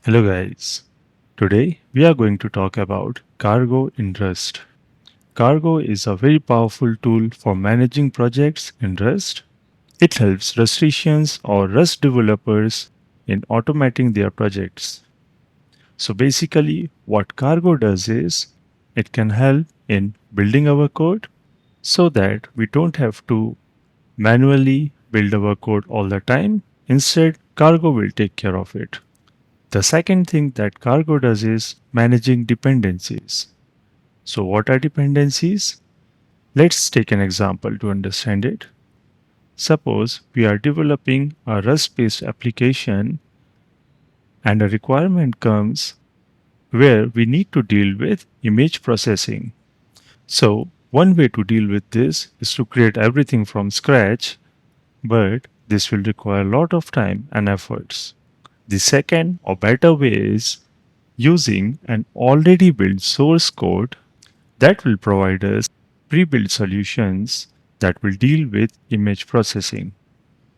Hello guys. Today we are going to talk about Cargo in Rust. Cargo is a very powerful tool for managing projects in Rust. It helps Rustaceans or Rust developers in automating their projects. So basically what Cargo does is it can help in building our code so that we don't have to manually build our code all the time. Instead, Cargo will take care of it. The second thing that Cargo does is managing dependencies. So, what are dependencies? Let's take an example to understand it. Suppose we are developing a Rust based application and a requirement comes where we need to deal with image processing. So, one way to deal with this is to create everything from scratch, but this will require a lot of time and efforts. The second or better way is using an already built source code that will provide us pre-built solutions that will deal with image processing.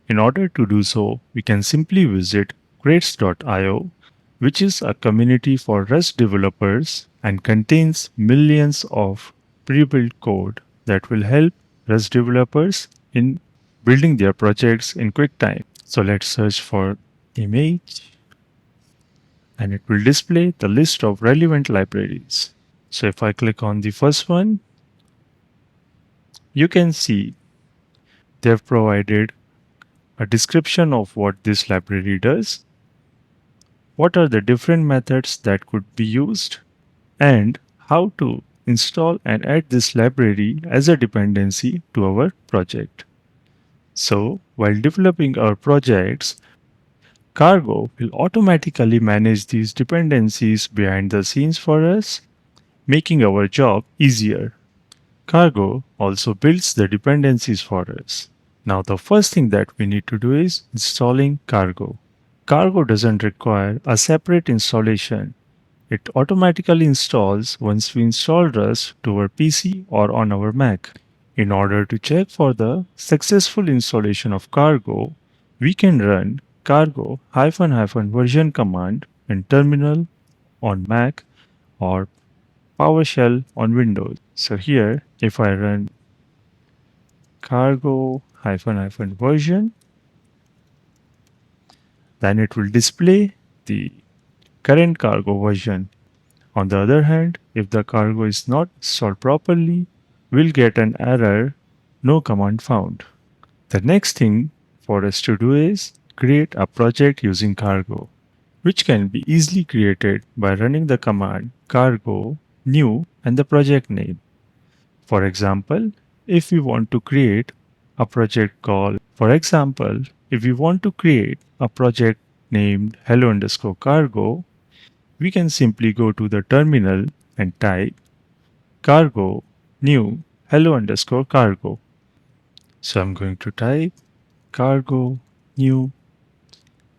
In order to do so, we can simply visit crates.io, which is a community for Rust developers and contains millions of pre-built code that will help Rust developers in building their projects in quick time. So let's search for image and it will display the list of relevant libraries. So if I click on the first one, you can see they've provided a description of what this library does, what are the different methods that could be used, and how to install and add this library as a dependency to our project. So while developing our projects, Cargo will automatically manage these dependencies behind the scenes for us, making our job easier. Cargo also builds the dependencies for us. Now the first thing that we need to do is installing Cargo. Cargo doesn't require a separate installation. It automatically installs once we install Rust to our PC or on our Mac. In order to check for the successful installation of Cargo, we can run cargo -version command in terminal on Mac or PowerShell on Windows. So here, if I run cargo -version, then it will display the current cargo version. On the other hand, if the cargo is not installed properly, we'll get an error, no command found. The next thing for us to do is create a project using cargo, which can be easily created by running the command cargo new and the project name. For example, if we want to create a project called, for example, if we want to create a project named hello underscore cargo, we can simply go to the terminal and type cargo new hello underscore cargo. So I'm going to type cargo new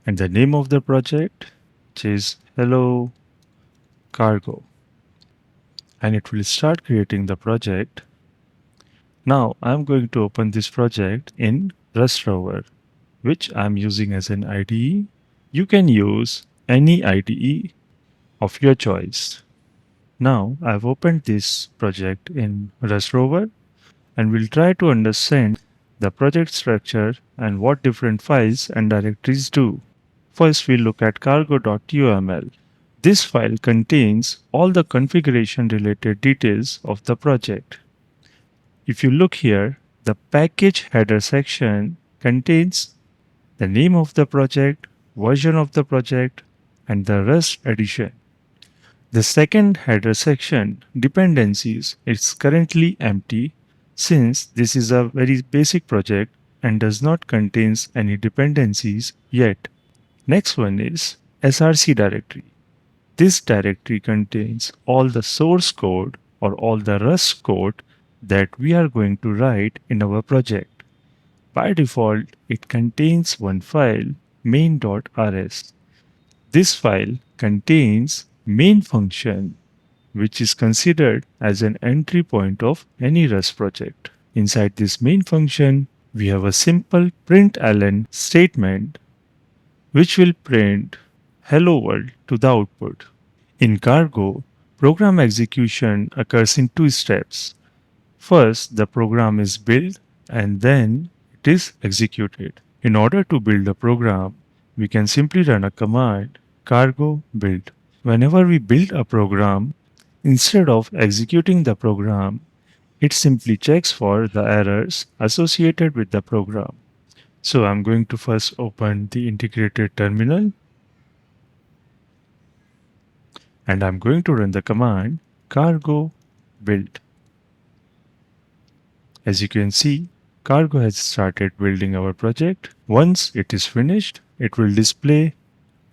and the name of the project, which is hello cargo, and it will start creating the project. Now I'm going to open this project in Rust Rover, which I'm using as an IDE. You can use any IDE of your choice. Now I've opened this project in Rust Rover and we'll try to understand the project structure and what different files and directories do. First we'll look at cargo.uml. This file contains all the configuration related details of the project. If you look here, the package header section contains the name of the project, version of the project, and the Rust edition. The second header section, dependencies, is currently empty since this is a very basic project and does not contain any dependencies yet. Next one is src directory. This directory contains all the source code or all the Rust code that we are going to write in our project. By default, it contains one file, main.rs. This file contains main function, which is considered as an entry point of any Rust project. Inside this main function, we have a simple println statement, which will print hello world to the output. In Cargo, program execution occurs in two steps. First, the program is built and then it is executed. In order to build a program, we can simply run a command cargo build. Whenever we build a program, instead of executing the program, it simply checks for the errors associated with the program. So I'm going to first open the integrated terminal and I'm going to run the command cargo build. As you can see, Cargo has started building our project. Once it is finished, it will display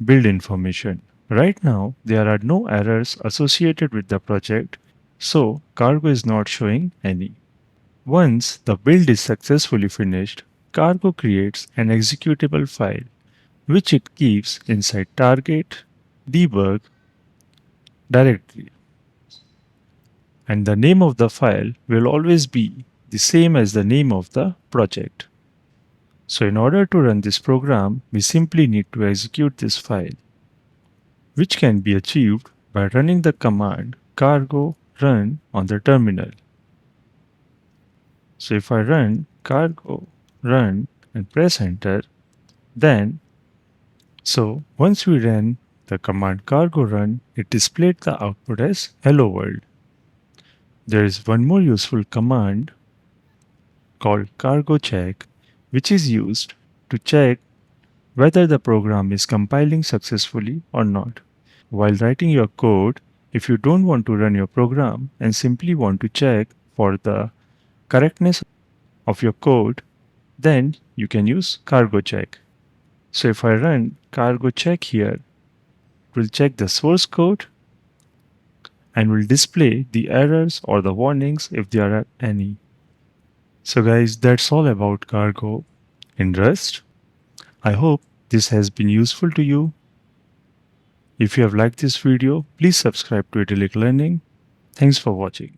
build information. Right now, there are no errors associated with the project, so Cargo is not showing any. Once the build is successfully finished, Cargo creates an executable file, which it keeps inside target debug directory. And the name of the file will always be the same as the name of the project. So in order to run this program, we simply need to execute this file, which can be achieved by running the command cargo run on the terminal. So if I run cargo run and press enter, then once we ran the command cargo run, it displayed the output as hello world. There is one more useful command called cargo check, which is used to check whether the program is compiling successfully or not. While writing your code, if you don't want to run your program and simply want to check for the correctness of your code, then you can use cargo check. So if I run cargo check here, it will check the source code and will display the errors or the warnings if there are any. So guys, that's all about cargo in Rust. I hope this has been useful to you. If you have liked this video, please subscribe to Idyllic Learning. Thanks for watching.